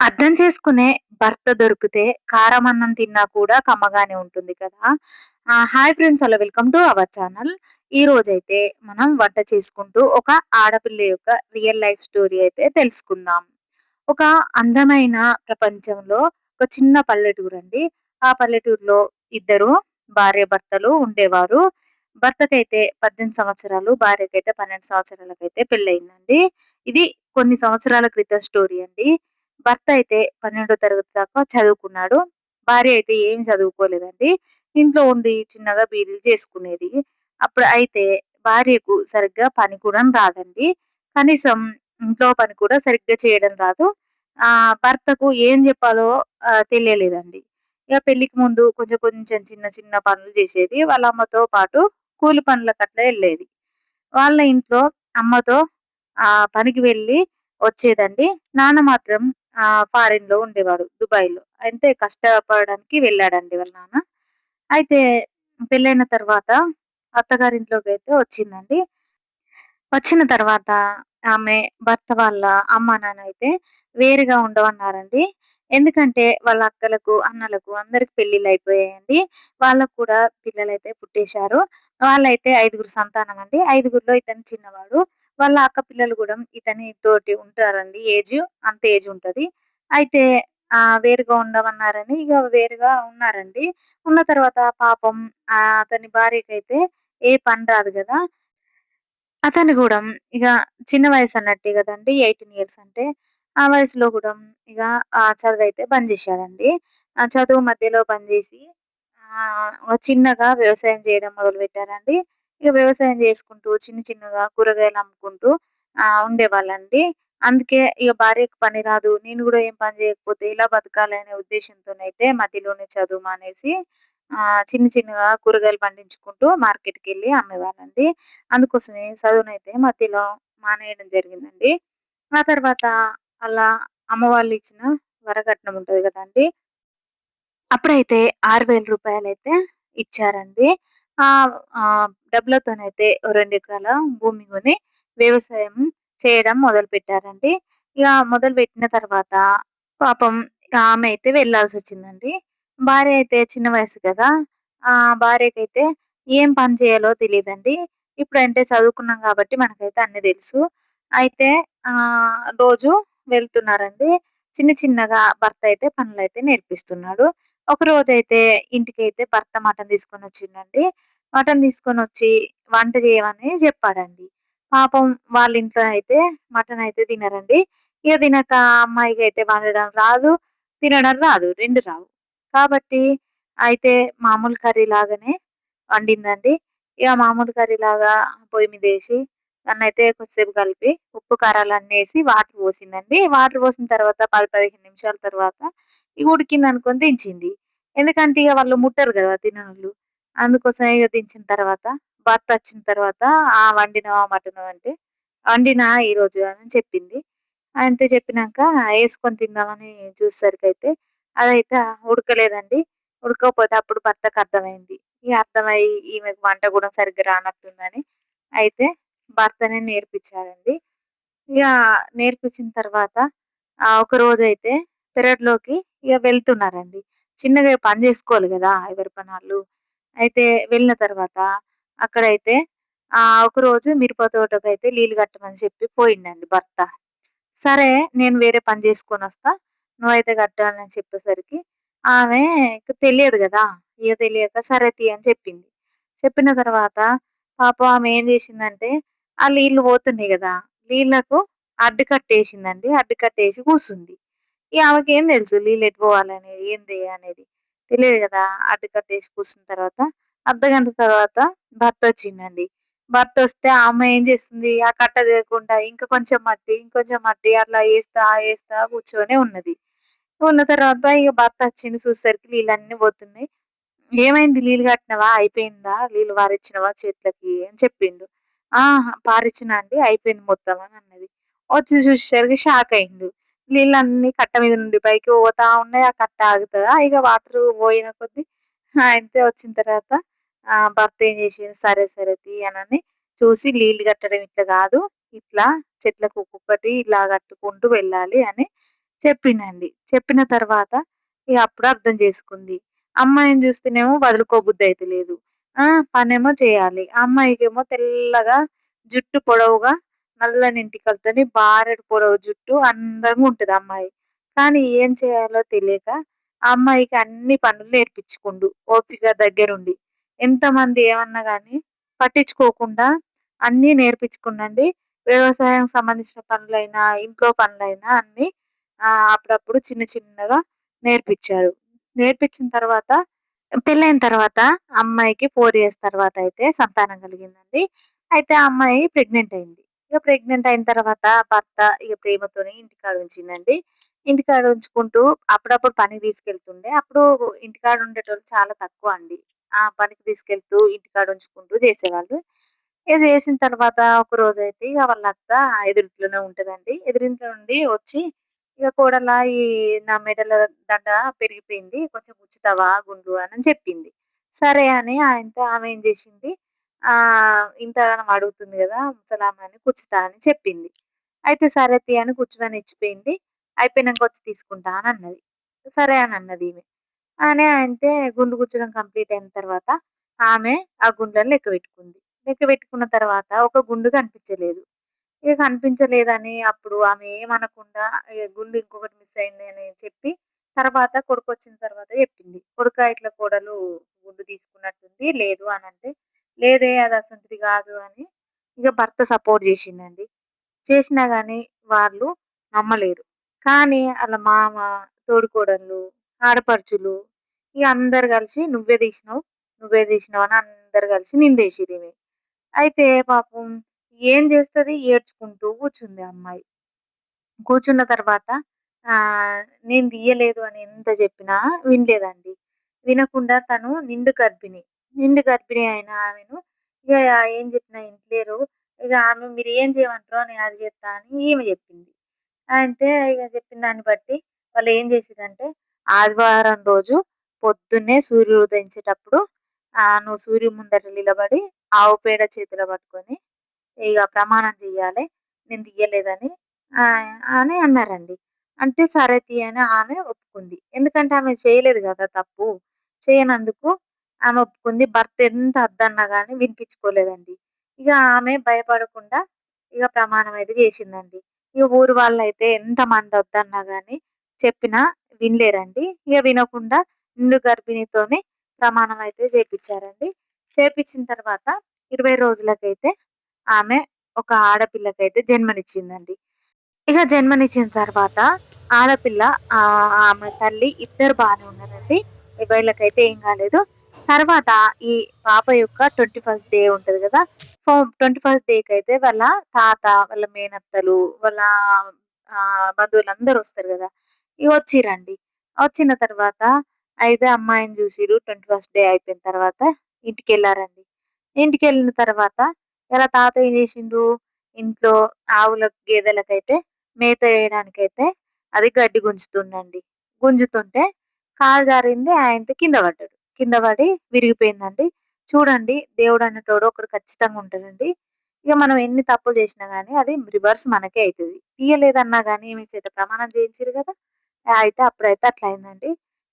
అర్థం చేసుకునే భర్త దొరికితే కారమన్నం తిన్నా కూడా కమ్మగానే ఉంటుంది కదా! Hi friends, hello, welcome to our channel. ఈరోజైతే మనం వంట చేసుకుంటూ ఒక ఆడపిల్ల యొక్క రియల్ లైఫ్ స్టోరీ అయితే తెలుసుకుందాం. ఒక అందమైన ప్రపంచంలో ఒక చిన్న పల్లెటూరండి. ఆ పల్లెటూరులో ఇద్దరు భార్యాభర్తలు ఉండేవారు. భర్తకైతే 18 సంవత్సరాలు, భార్యకైతే 12 సంవత్సరాలకైతే పెళ్లయిందండి. ఇది కొన్ని సంవత్సరాల క్రితం స్టోరీ అండి. భర్త అయితే 12 తరగతి దాకా చదువుకున్నాడు. భార్య అయితే ఏమి చదువుకోలేదండి. ఇంట్లో ఉండి చిన్నగా బీడీలు చేసుకునేది. అప్పుడు అయితే భార్యకు సరిగ్గా పని కూడా రాదండి. కనీసం ఇంట్లో పని కూడా సరిగ్గా చేయడం రాదు. భర్తకు ఏం జెప్పాలో తెలియలేదండి. ఇగ పెళ్ళికి ముందు కొంచెం కొంచెం చిన్న చిన్న పనులు జేసేది. వాళ్ళ అమ్మతో పాటు కూలి పనులకట్లా ఎళ్ళేది. వాళ్ళ ఇంట్లో అమ్మతో పనికి వెళ్ళి వచ్చేదండి. నాన్న మాత్రం ఫారిన్‌లో ఉండేవాడు, దుబాయ్‌లో. అంటే కష్టపడడానికి వెళ్ళాడండి వాళ్ళ నాన్న. అయితే పెళ్ళైన తర్వాత అత్తగారింట్లోకైతే వచ్చిందండి. వచ్చిన తర్వాత ఆమె భర్త వాళ్ళ అమ్మ, నాన్న అయితే వేరుగా ఉండమన్నారండి. ఎందుకంటే వాళ్ళ అక్కలకు, అన్నలకు అందరికి పెళ్ళిళ్ళయిపోయాయండి. వాళ్ళకి కూడా పిల్లలైతే పుట్టేశారు. వాళ్ళైతే 5గురు సంతానమండి. 5గురిలో ఇతను చిన్నవాడు. వాళ్ళ అక్క పిల్లలు గూడా ఇతని తోటి ఉంటారండి. అంత ఏజ్ ఉంటది. అయితే వేరుగా ఉండమన్నారని ఇగ వేరుగా ఉన్నారండి. ఉన్న తర్వాత పాపం అతని భార్యకైతే ఏ పని రాదు గదా! అతను గూడా ఇగ చిన్న వయసన్నట్టే గదండీ! 18 ఇయర్స్ అంటే. ఆ వయసులో గూడా ఇగ చదువయితే బంద్ జేశాడండి. చదువు మధ్యలో బంద్ జేసి చిన్నగా వ్యవసాయం జేయడం మొదలుపెట్టారండి. ఇగ వ్యవసాయం జేసుకుంటూ చిన్న చిన్నగా కూరగాయలమ్ముకుంటూ ఉండేవాళ్ళండి. అందుకే ఇగ భార్యకు పని రాదు, నేను గూడా ఏం పని జేయకపోతే ఎలా బతకాలి అనే ఉద్దేశంతోనైతే మధ్యలోనే చదువు మానేసి చిన్న చిన్నగా కూరగాయలు పండించుకుంటూ మార్కెట్‌కెళ్ళి అమ్మేవాళ్ళండి. అందుకోసమే చదువునైతే మధ్యలో మానేయడం జరిగిందండి. ఆ తర్వాత అలా అమ్మ వాళ్ళిచ్చిన వరకట్నం ఉంటది గదండీ! అప్పుడైతే రూ. 6,000 ఇచ్చారండి. డబ్బులతోనైతే ఓ 2 ఎకరాల భూమి కొని వ్యవసాయం చేయడం మొదలుపెట్టారండి. ఇగ మొదలుపెట్టిన తర్వాత పాపం ఆమె అయితే వెళ్ళాల్సొచ్చిందండి. భార్య అయితే చిన్న వయసు కదా! భార్యకైతే ఏం పని చేయాలో తెలీదండి. ఇప్పుడంటే చదువుకున్నాం గాబట్టి మనకైతే అన్నీ తెలుసు. అయితే రోజు వెళ్తున్నారండి. చిన్న చిన్నగా భర్త అయితే పనులైతే నేర్పిస్తున్నాడు. ఒకరోజైతే ఇంటికైతే భర్త మటన్ తీసుకొనొచ్చిండండి. మటన్ తీసుకొనొచ్చి వంట చేయమని జెప్పాడండి. పాపం వాళ్ళ ఇంట్లో అయితే మటన్ అయితే తినరండి. ఇగ తినక అమ్మాయికైతే వండడం రాదు, తినడం రాదు. 2 రావు. కాబట్టి అయితే మామూలు కర్రీ లాగానే వండిందండి. ఇగ మామూలు కర్రీలాగా పొయ్యి మీదేసి దాన్నయితే కొద్దిసేపు కలిపి ఉప్పు, కారాలన్నేసి వాటర్ పోసిందండి. వాటర్ పోసిన తర్వాత 10, 15 నిమిషాల తర్వాత ఇగ ఉడికిందనుకోని దించింది. ఎందుకంటే ఇగ వాళ్ళు ముట్టరు గదా తిననోళ్ళు. అందుకోసమే ఇగ దించిన తర్వాత భర్తొచ్చిన తర్వాత వండినవా మటను అంటే, వండినా ఈరోజు అని చెప్పింది. అంటే చెప్పినంక యేసుకొని తిందామని చూసేసరికయితే అదైతే ఉడకలేదండి. ఉడకకపోతే అప్పుడు భర్తకర్థమైంది. ఇగ అర్థమయ్యి ఈమెకు వంట గూడా సరిగ్గా రానట్టుందని అయితే భర్తనే నేర్పించాడండి. ఇగ నేర్పించిన తర్వాత ఒకరోజైతే పెరట్లోకి ఇగ వెళ్తున్నారండి. చిన్నగా పని జేసుకోవాలి గదా! ఎవరి పనాళ్ళు. అయితే వెళ్ళిన తర్వాత అక్కడైతే ఒకరోజు మిరప తోటకైతే నీళ్లు కట్టమని చెప్పి పోయిండండి భర్త. సరే, నేను వేరే పని జేసుకొనొస్తా, నువ్వైతే కట్టాలని చెప్పేసరికి ఆమెకు తెలియదు గదా! ఇగ తెలియక సరే తీ అని చెప్పింది. చెప్పిన తర్వాత పాపం ఆమె ఏం జేసిందంటే, ఆ నీళ్లు పోతున్నాయి గదా! నీళ్ళకు అడ్డుకట్టేసిందండి. అడ్డుకట్టేసి కూసుంది. ఇగ ఆమెకేం తెలుసు నీళ్ళెటు పోవాలనేది, ఏంది అనేది. తెలియదు గదా! అడ్డుకట్టేసి కూసున్న తర్వాత అర్ధగంట తర్వాత భర్తొచ్చిండండి. భర్తొస్తే ఆ అమ్మాయి ఏం చేస్తుంది, ఆ కట్ట తేకుండా ఇంకా కొంచెం మట్టి, ఇంకొంచెం మట్టి అట్లా ఏస్తా, ఏస్తా కూర్చొనే ఉన్నది. ఉన్న తర్వాత ఇగ భర్తొచ్చిండు చూసేసరికి నీళ్ళన్నీ పోతున్నాయి. "ఏమైంది, నీళ్ళు కట్టినవా? అయిపోయిందా? నీళ్ళు పారిచ్చినవా చేతులకి" అని చెప్పిండు. "ఆ! పారిచ్చినా అండి, అయిపోయింది మొత్తం" అని అన్నది. వచ్చి చూసేసరికి షాక్ అయిండు. నీళ్ళన్నీ కట్ట మీద నుండి పైకి పోతా ఉన్నాయి. ఆ కట్ట ఆగుతదా? ఇగ వాటరు పోయిన కొద్దీ అయితే వచ్చిన తర్వాత భర్త ఏం చేసిండు, "సరే, సరే తీ" అనని చూసి, నీళ్ళు కట్టడం ఇట్లా గాదు, ఇట్లా చెట్లకు ఒక్కొక్కటి ఇలా కట్టుకుంటూ వెళ్ళాలి అని చెప్పిండండి. చెప్పిన తర్వాత ఇగ అప్పుడు అర్థం చేసుకుంది. అమ్మాయిని చూస్తేనేమో వదులుకోబుద్దయితలేదు. ఆ! పనేమో చేయాలి. ఆ అమ్మాయికేమో తెల్లగా జుట్టు పొడవుగా నల్లని ఎంటికలతోని బారెడు పొడవు జుట్టు అందంగా ఉంటది ఆ అమ్మాయి. కానీ ఏం చేయాలో తెలియక ఆ అమ్మాయికి అన్ని పనులు నేర్పించుకుండు ఓపిక దగ్గరుండి. ఎంతమంది ఏమన్నా గాని పట్టించుకోకుండా అన్నీ నేర్పించుకుండండి. వ్యవసాయం సంబంధించిన పనులైనా, ఇంట్లో పనులైనా అన్నీ అప్పుడప్పుడు చిన్న చిన్నగా నేర్పిచ్చారు. నేర్పించిన తర్వాత పెళ్ళైన తర్వాత అమ్మాయికి 4 ఇయర్స్ తర్వాత అయితే సంతానం కలిగిందండి. అయితే ఆ అమ్మాయి ప్రెగ్నెంట్ అయింది. ఇక ప్రెగ్నెంట్ అయిన తర్వాత భర్త ఇగ ప్రేమతోని ఇంటికాడ ఉంచిండండి. ఇంటికాడ ఉంచుకుంటూ అప్పుడప్పుడు పనికి తీసుకెళ్తుండే. అప్పుడు ఇంటికాడ ఉండేటోళ్ళు చాలా తక్కువ అండి. ఆ! పనికి తీసుకెళ్తూ ఇంటికాడ ఉంచుకుంటూ చేసేవాళ్ళు. ఇగ చేసిన తర్వాత ఒకరోజైతే ఇగ వాళ్ళ అత్త ఎదురింట్లోనే ఉంటదండి. ఎదురింట్లో నుండి వచ్చి ఇగ కోడలా నా మెడలో దండ పెరిగిపోయింది. కొంచెం గుచ్చుతావా గుండు అని చెప్పింది. సరే అని ఆమె ఏం చేసింది ఇంతగనం అడుగుతుంది గదా! ముసలామె అని కుచ్చుతా అని చెప్పింది. అయితే సరే తీ అని కుచ్చమని ఇచ్చిపోయింది. అయిపోయినంక వచ్చి తీసుకుంటా అని అన్నది. సరే అని అన్నదీమె. అని అంటే గుండు గుచ్చడం కంప్లీట్ అయిన తర్వాత ఆమె ఆ గుండ్లను లెక్కపెట్టుకుంది. లెక్కపెట్టుకున్న తర్వాత ఒక గుండు కనిపించలేదు. ఇగ కనిపించలేదని అప్పుడు ఆమె ఏమనకుండా గుండు ఇంకొకటి మిస్ అయింది అని చెప్పి తర్వాత కొడుకొచ్చిన తర్వాత చెప్పింది. ఇట్లా కోడలు గుండు తీసుకున్నట్టుంది లేదు అనంటే, లేదే అది అసంటిది గాదు అని ఇగ భర్త సపోర్ట్ జేషిండండి. చేసినా గాని వాళ్ళు నమ్మలేరు. కానీ ఆళ్ళ మామ, తోడికోడళ్ళు, ఆడపడుచులు ఇగ అందరూ కలిసి నువ్వే తీసినవు అని అందరూ కలిసి నిందేసిర్రీమె. అయితే పాపం ఏం జేస్తది ఏడ్చుకుంటూ కూర్చుంది ఆ అమ్మాయి. కూర్చున్న తర్వాత నేను తీయలేదు అని ఎంత చెప్పినా వినలేదండి. వినకుండా తను నిండు గర్భిణి. నిండు గర్భిణి అయిన ఆమెను ఇగ ఏం చెప్పినా ఇంటలేరు. ఇగ ఆమె మీరు ఏం చేయమంటారో నేను అది చేత్తా అని ఈమె చెప్పింది. అంటే ఇగ చెప్పిన దాన్ని బట్టి వాళ్ళేం చేసిర్రంటే ఆదివారం రోజు పొద్దున్నే సూర్యుడు ఉదయించేటప్పుడు నువ్వు సూర్యుడి ముందట నిలబడి ఆవు పేడ చేతిలో పట్టుకొని ఇగ ప్రమాణం చేయాలె. నేను తీయలేదని అని అన్నారండి. అంటే సరే తీ అని ఆమె ఒప్పుకుంది. ఎందుకంటే ఆమె చేయలేదు గదా తప్పు. చేయనందుకు ఆమె ఒప్పుకుంది. భర్త ఎంత వద్దన్నా గాని వినిపించుకోలేదండి. ఇగ ఆమె భయపడకుండా ఇగ ప్రమాణం అయితే చేసిందండి. ఇగ ఊరు వాళ్ళైతే ఎంతమంది వద్దన్నా గాని చెప్పినా వినలేరండి. ఇగ వినకుండా నిండు గర్భిణితోని ప్రమాణం అయితే చేపిచ్చారండి. చేపిచ్చిన తర్వాత 20 రోజులకైతే ఆమె ఒక ఆడపిల్లకైతే జన్మనిచ్చిందండి. ఇక జన్మనిచ్చిన తర్వాత ఆడపిల్ల ఆమె తల్లి ఇద్దరు బానే ఉన్నారండి. వీళ్ళకైతే ఏం కాలేదు. తర్వాత ఈ పాప యొక్క 21st డే ఉంటది గదా! 21st డేకైతే వాళ్ళ తాత, వాళ్ళ మేనత్తలు, వాళ్ళ బంధువులందరూ వస్తారు గదా! ఇగ వచ్చిర్రండి. వచ్చిన తర్వాత అయితే అమ్మాయిని చూసిర్రు. 21st డే అయిపోయిన తర్వాత ఇంటికెళ్లారండి. ఇంటికెళ్ళిన తర్వాత ఇలా తాత ఏం చేసిండు, ఇంట్లో ఆవులకు, గేదెలకైతే మేత వేయడానికైతే అది గడ్డి గుంజుతుండండి. గుంజుతుంటే కాలు జారింది. ఆయనతో కింద పడ్డాడు. కింద పడి విరిగిపోయిందండి. చూడండి దేవుడనేటోడు ఒకడు ఖచ్చితంగా ఉంటాడండి. ఇగ మనం ఎన్ని తప్పులు చేసినా గాని అది రివర్స్ మనకే అయితది. తీయలేదన్నా గాని మీ చేత ప్రమాణం చేయించిర్రు గదా! అయితే అప్పుడైతే అట్లా అయిందండి.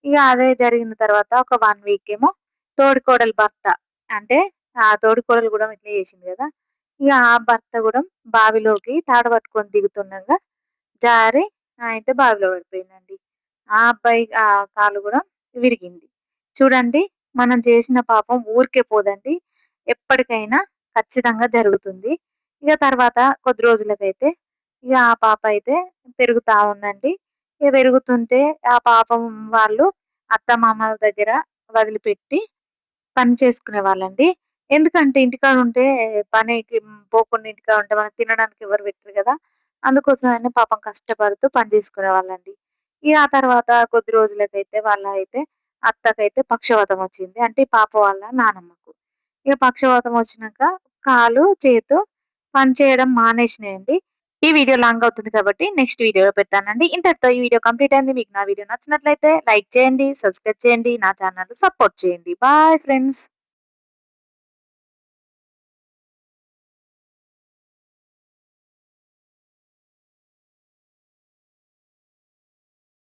ఇగ అదే జరిగిన తర్వాత ఒక 1 వీక్ ఏమో తోడికోడలు భర్త అంటే ఆ తోడికోడలు గూడా ఇట్లే చేసింది గదా! ఇగ ఆ భర్త గూడా బావిలోకి తాడు పట్టుకొని దిగుతుండగా జారి అయితే బావిలో పడిపోయిండండి. ఆ అబ్బాయి కాలు గూడా విరిగింది. చూడండి మనం చేసిన పాపం ఊరికే పోదండి. ఎప్పటికైనా ఖచ్చితంగా జరుగుతుంది. ఇగ తర్వాత కొద్ది రోజులకైతే ఇగ ఆ పాప అయితే పెరుగుతా ఉందండి. ఇగ పెరుగుతుంటే ఆ పాపం వాళ్ళు అత్తమామల దగ్గర వదిలిపెట్టి పని చేసుకునేవాళ్ళండి. ఎందుకంటే ఇంటికాడ ఉంటే పనికి పోకుండా ఇంటికాడ ఉంటే మనకు తినడానికి ఎవరు పెట్టరు గదా! అందుకోసమని పాపం కష్టపడుతూ పని చేసుకునేవాళ్ళండి. ఇగ ఆ తర్వాత కొద్ది రోజులకైతే అత్తకైతే పక్షవాతం వచ్చింది. అంటే ఈ పాప వాళ్ళ నానమ్మకు. ఇగ పక్షవాతం వచ్చినాక కాలు, చేతు పని చేయడం మానేసినాయండి. ఈ వీడియో లాంగ్ అవుతుంది కాబట్టి నెక్స్ట్ వీడియోలో పెడతానండి. ఇంతటితో ఈ వీడియో కంప్లీట్ అయింది. మీకు నా వీడియో నచ్చినట్లయితే లైక్ చేయండి, సబ్స్క్రైబ్ చేయండి, నా ఛానెల్‌ని సపోర్ట్ చేయండి. Bye friends.